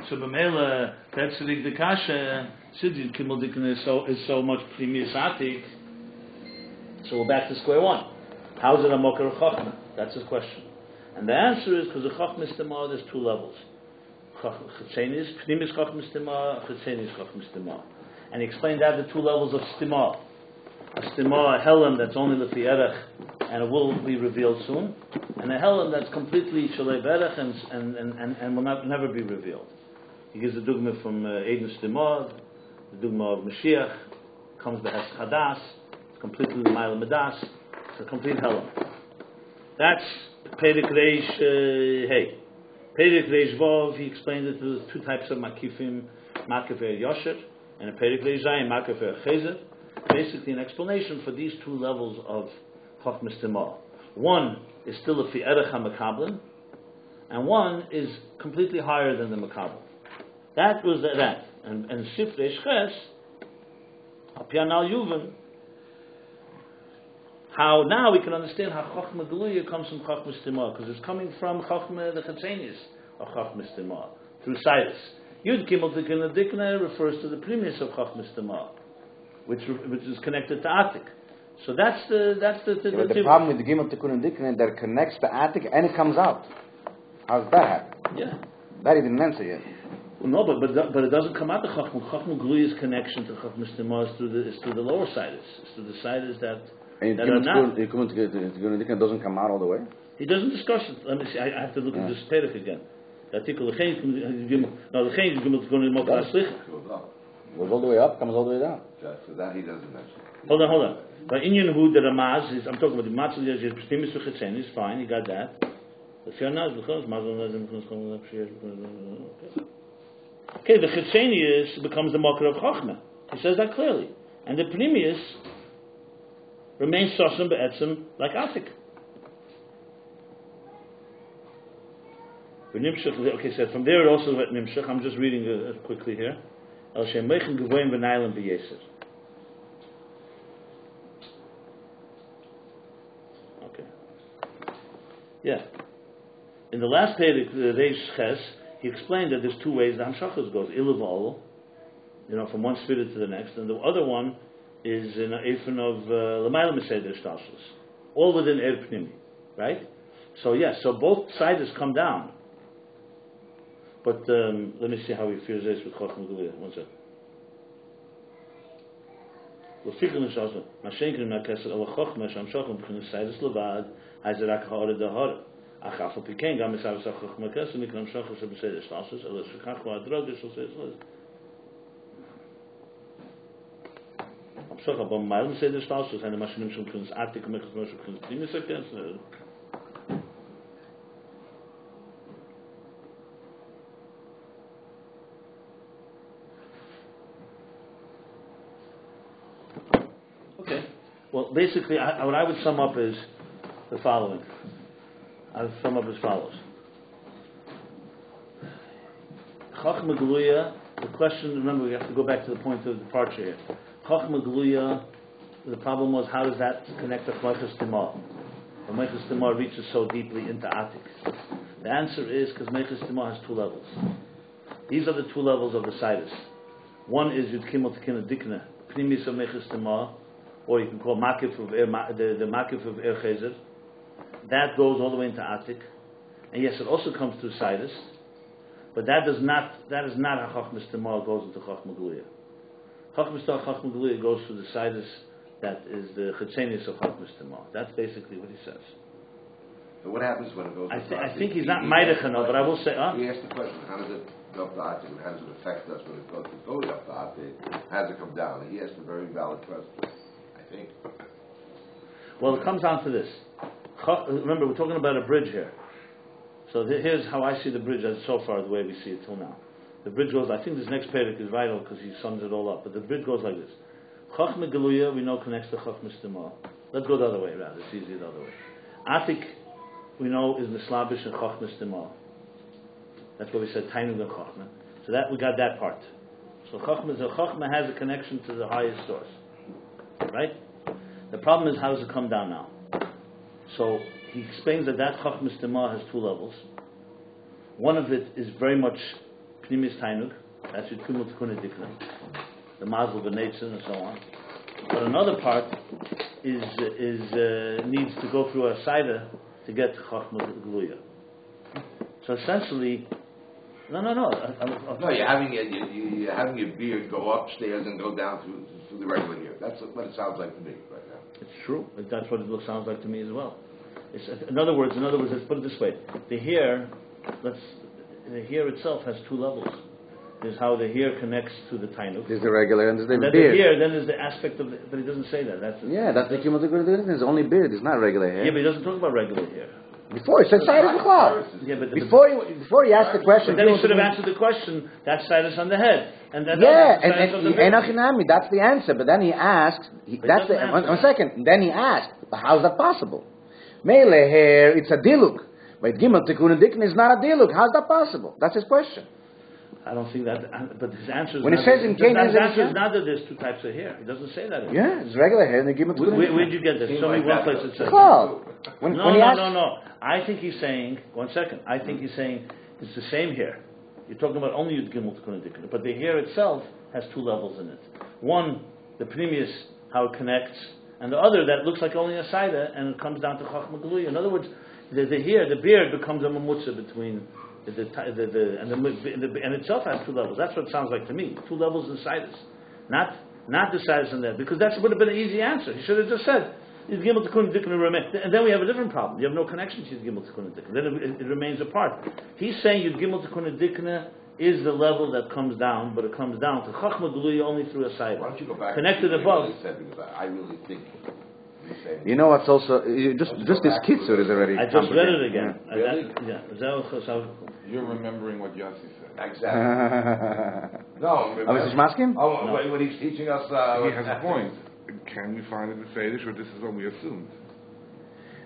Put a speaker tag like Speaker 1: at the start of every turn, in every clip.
Speaker 1: So b'meila tetzelik the kasha Sidid Kimmel Dikna is so much Primius Atik. So we're back to square one. How is it a Mokar Chachma? That's his question. And the answer is because the Chachma Stima, there's two levels. Chitzenis, Primius Chachma Stima, Chitzenis Chachma Stima. And he explained that the two levels of Stima. A Stima, a Helam that's only Lefi Erech and it will be revealed soon. And a Helam that's completely Shalei Erech and will never be revealed. He gives the dogma from Eden Stima, the dogma of Mashiach, comes the Hes Chadas, it's completely L'mayla Medas, it's a complete Helam. That's Perek Reish Hey. Perek Reish Vov, he explained it to two types of Makifim, Makifer Yosher, and a Perek Reish Zayin, Makifer Chezer. Basically an explanation for these two levels of Chochmas Timah. One is still a Fi Erech HaMakablan, and one is completely higher than the Makablan. That was that. And Sifrei Ches, Apianal Yuvan, how now we can understand how Chochma Geluya comes from Chochmas Timah, because it's coming from Chochma the Chetzenis of Chochmas Timah, through Sidus. Yud Kimel Tikun Dikna refers to the premise of Chochmas Timah, which is connected to Atik. So that's the
Speaker 2: problem with the Gimel Tikun Dikna that connects to Atik and it comes out. How does that happen?
Speaker 1: Yeah.
Speaker 2: That he didn't answer yet.
Speaker 1: Well, no, but it doesn't come out to Chochma. Chochma Geluya's connection to Chochmas Timah is through the lower Sidus. It's through the Sidus that are not.
Speaker 2: The Gimel Tikun Dikna doesn't come out all the way?
Speaker 1: He doesn't discuss it. Let me see. I have to look at this Perek again. The article, the Gimel Tikun Dikna
Speaker 2: Goes all the way up, comes all the way down.
Speaker 3: So that he doesn't mention.
Speaker 1: Hold on. But Inyan Hu the Ramaz is, I'm talking about the Matzah Yezir Pestimis V'Chetzenis, fine, you got that. Okay, the Chetzenius becomes the Makar of Chochmah. He says that clearly. And the Pnimius remains Sosam Be'etzim like Atik. Okay, so from there it also went Nimshach. I'm just reading it quickly here. El Shem Meichen Gevoim V'Nailam B'Yeser. Okay. Yeah. In the last page, the Reish Ches, he explained that there's two ways the Hamshachas goes. Ilu v'Olu, from one spirit to the next, and the other one is in a Eifin of L'mayla Meseder Shtalshus, all within Er Pnimi, right? So yes, so both sides come down. But let me see how he feels this with Chochmah Geluya. One second. L'fikr Nishasha, Mashenkin Nakesel Ela Chochmah Shamshachim B'chinas Sidus Levad, Hazerak Ha'ara Da'Hara. Achaf Piken Gam Esav Chochmah Kesel Mikram Shachas B'Seder Shtalshus Ela Shekach V'Adrog Yishal Seis Hamshachah B'Mayel B'Seder Shtalshus Hane Mashinim Shum B'chinas Atik Mechas Moshe B'chinas Primis Akes. Well, basically, what I would sum up is the following. I would sum up as follows. Chochmah Geluya, the question, remember, we have to go back to the point of departure here. Chochmah Geluya, the problem was, how does that connect to Meichas Timah? The Meichas Timah reaches so deeply into Atik. The answer is because Meichas Timah has two levels. These are the two levels of the Sidus. One is Yud Kimel Tekina Dikna, Pnimis of Meichas Timah, or you can call Makif of the Makif of Er Chezer. That goes all the way into Atik, and yes, it also comes to Sidus, but that is not how Chochmas Timah goes into Chochmah Geluya. Chochmas Geluya goes through the Sidus that is the Chetzenius of Chochmas Timah. That's basically what he says.
Speaker 3: So what happens when it goes?
Speaker 1: I think he's not Meidechano, but I will say.
Speaker 3: He asked the question: how does it go up to Atik, and how does it affect us when it goes up to Atik? How does it come down? And he asked a very valid question. Think.
Speaker 1: Well, it comes down to this. Remember, we're talking about a bridge here. So here's how I see the bridge as so far, the way we see it till now. The bridge goes, I think this next Perek is vital because he sums it all up, but the bridge goes like this. Chochmah Geluya, we know, connects to Chochmas Timah. Let's go the other way, rather. It's easier the other way. Atik, we know, is Nislabish and Chochmas Timah. That's what we said, Tainug and Chochmah. So that we got that part. So Chochmah has a connection to the highest source. Right? The problem is, how does it come down now? So he explains that Chochmas Timah has two levels. One of it is very much Pnimis Tainug, that's Yud Gimel Tikkun Dikna, the Mazel B'Neitzin and so on. But another part is needs to go through a Saida to get to Chachma Gluya. So essentially, no.
Speaker 3: No, you're having your beard go upstairs and go down through the regular hair. That's what it sounds like to me right now.
Speaker 1: It's true. That's what it sounds like to me as well. In other words, let's put it this way: the hair itself has two levels. There's how the hair connects to the tainuk.
Speaker 2: There's the regular and there's the
Speaker 1: beard.
Speaker 2: The
Speaker 1: hair, then there's the aspect of but he doesn't say that. That's
Speaker 2: the Kimul Tikkun Dikna. There's only beard. It's not regular hair.
Speaker 1: Yeah, but he doesn't talk about regular hair.
Speaker 2: Before he said Cyrus B'Chlal. Yeah, but before he asked the question,
Speaker 1: but then he should have answered the question. That's Cyrus on the head, and then
Speaker 2: that's the answer. But then he asked. One second. Then he asked, "How's that possible? Mele hair, it's a diluk, but Gimel Tikkun Dikna is not a diluk. How's that possible?" That's his question.
Speaker 1: I don't think that, but his answer is
Speaker 2: when he says in Cain,
Speaker 1: his answer is not that there's two types of hair. He doesn't say that.
Speaker 2: Yeah, it's regular hair and the Gimel Tikkun Dikna.
Speaker 1: Where'd you get this? Show me one place that says.
Speaker 2: No.
Speaker 1: I think he's saying, one second, I think he's saying it's the same hair. You're talking about only Yud Gimel Tikkun Dikna, but the hair itself has two levels in it. One, the Pnimius, how it connects, and the other that looks like only a Saida, and it comes down to Chachma Geluya. In other words, the hair, the beard becomes a mamutza between and itself has two levels. That's what it sounds like to me. Two levels in Sidus. Not the Sidus in there, because that would have been an easy answer. He should have just said, Yud Gimel Tikkun Dikna remains. And then we have a different problem. You have no connection to Yud Gimel Tikkun Dikna. Then it remains apart. He's saying Yud Gimel Tikkun Dikna is the level that comes down, but it comes down to Chachma Geluya only through a side.
Speaker 3: Why don't you go back
Speaker 1: connected above?
Speaker 3: I really think.
Speaker 2: You know what's also just this kitzur is already.
Speaker 1: I just read it again.
Speaker 3: Yeah.
Speaker 1: Really?
Speaker 4: You're remembering what Yossi said.
Speaker 3: Exactly. No.
Speaker 2: Mr. Shmaskin?
Speaker 3: Oh, when he's teaching us.
Speaker 4: He has a point. Can we find it in Fedish, or this is what we assumed?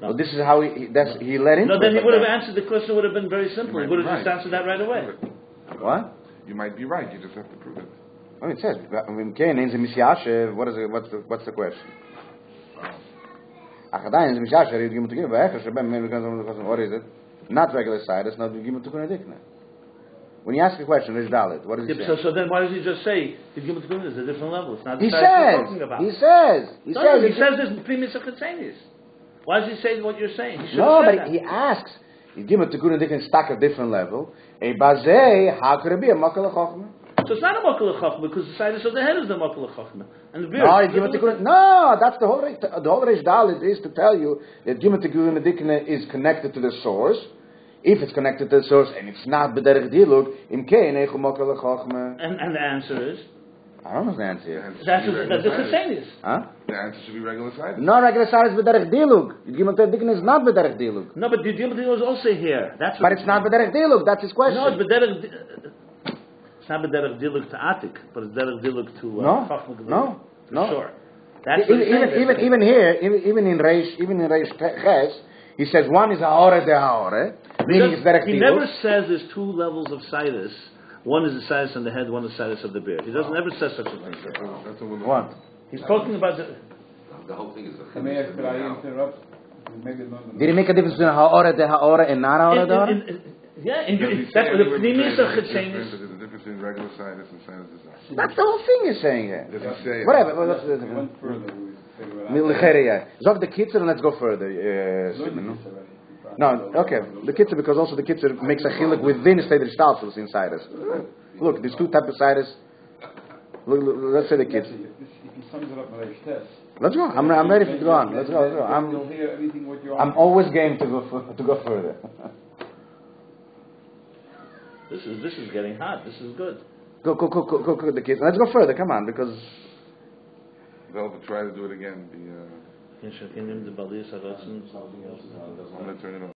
Speaker 1: No.
Speaker 2: Well, this is how he led into it.
Speaker 1: No, then he would have answered the question. Would have been very simple. He would have just answered that right away.
Speaker 2: What?
Speaker 4: You might be right. You just have to prove it.
Speaker 2: Oh, it says what's the question? What is it? Not regular side. It's not Gimel Tikkun Dikna. When you ask a question, Rish Dalit, what does he say?
Speaker 1: So then why does he just say the Gimel Tikkun is a different level? It's not the
Speaker 2: he
Speaker 1: side we're talking about.
Speaker 2: He says
Speaker 1: this Primus Achatzenius. Why does he say what you're saying? He
Speaker 2: he asks. Gimel Tikkun Dikna is stuck at a different level. A bazeh, how could it be a makal chachma?
Speaker 1: So it's not a makal chachma because the side of the head is the makal chachma, and the beard.
Speaker 2: No, that's the whole Rish Dalit is to tell you that Gimel Tikkun Dikna is connected to the source. If it's connected to the source and it's not b'derech dilug, im kein eichu makal chachma.
Speaker 1: And the answer is.
Speaker 2: I don't know the answer.
Speaker 1: That's the same is.
Speaker 2: Huh?
Speaker 4: The answer should be regular sidus.
Speaker 2: No, regular sidus b'derech dilug. Gimel Tikkun is not b'derech dilug.
Speaker 1: No, but the Gimel Tikkun is also here.
Speaker 2: But it's not b'derech dilug. That's his question.
Speaker 1: No, it's b'derech. It's not b'derech dilug to Atik, but it's derech dilug to Chachma Geluya.
Speaker 2: No.
Speaker 1: Sure. That's
Speaker 2: even here, even in Reish Ches, he says one is ha'ore de ha'ore, meaning it's derech dilug.
Speaker 1: He never says there's two levels of sidus. One is the sidus on the head, one is the sidus of the beard. He doesn't ever say such a thing.
Speaker 4: That's a little.
Speaker 2: What?
Speaker 1: He's talking about the
Speaker 3: whole thing is a
Speaker 2: Did he make a difference between ha'ore de ha'ore and not ha'ore de ha'ore?
Speaker 1: Yeah, that's the Pnimis of
Speaker 4: There's a difference between regular sidus and sidus design.
Speaker 2: That's the whole thing you're saying here.
Speaker 4: Does he say it?
Speaker 2: Whatever. Zog the kitzur and let's go further. No, okay. The kitzur, because also the kitzur makes a chiluk within the state of shtalsels in sidus. Look, there's two types of sidus. Let's say the kitzur. Let's go. I'm ready to go on. Let's go. I'm always game to go further.
Speaker 1: This is getting hot. This is good.
Speaker 2: Go the kids. Let's go further. Come on, because
Speaker 4: They'll try to do it again.
Speaker 1: The
Speaker 4: I'm going to turn it on.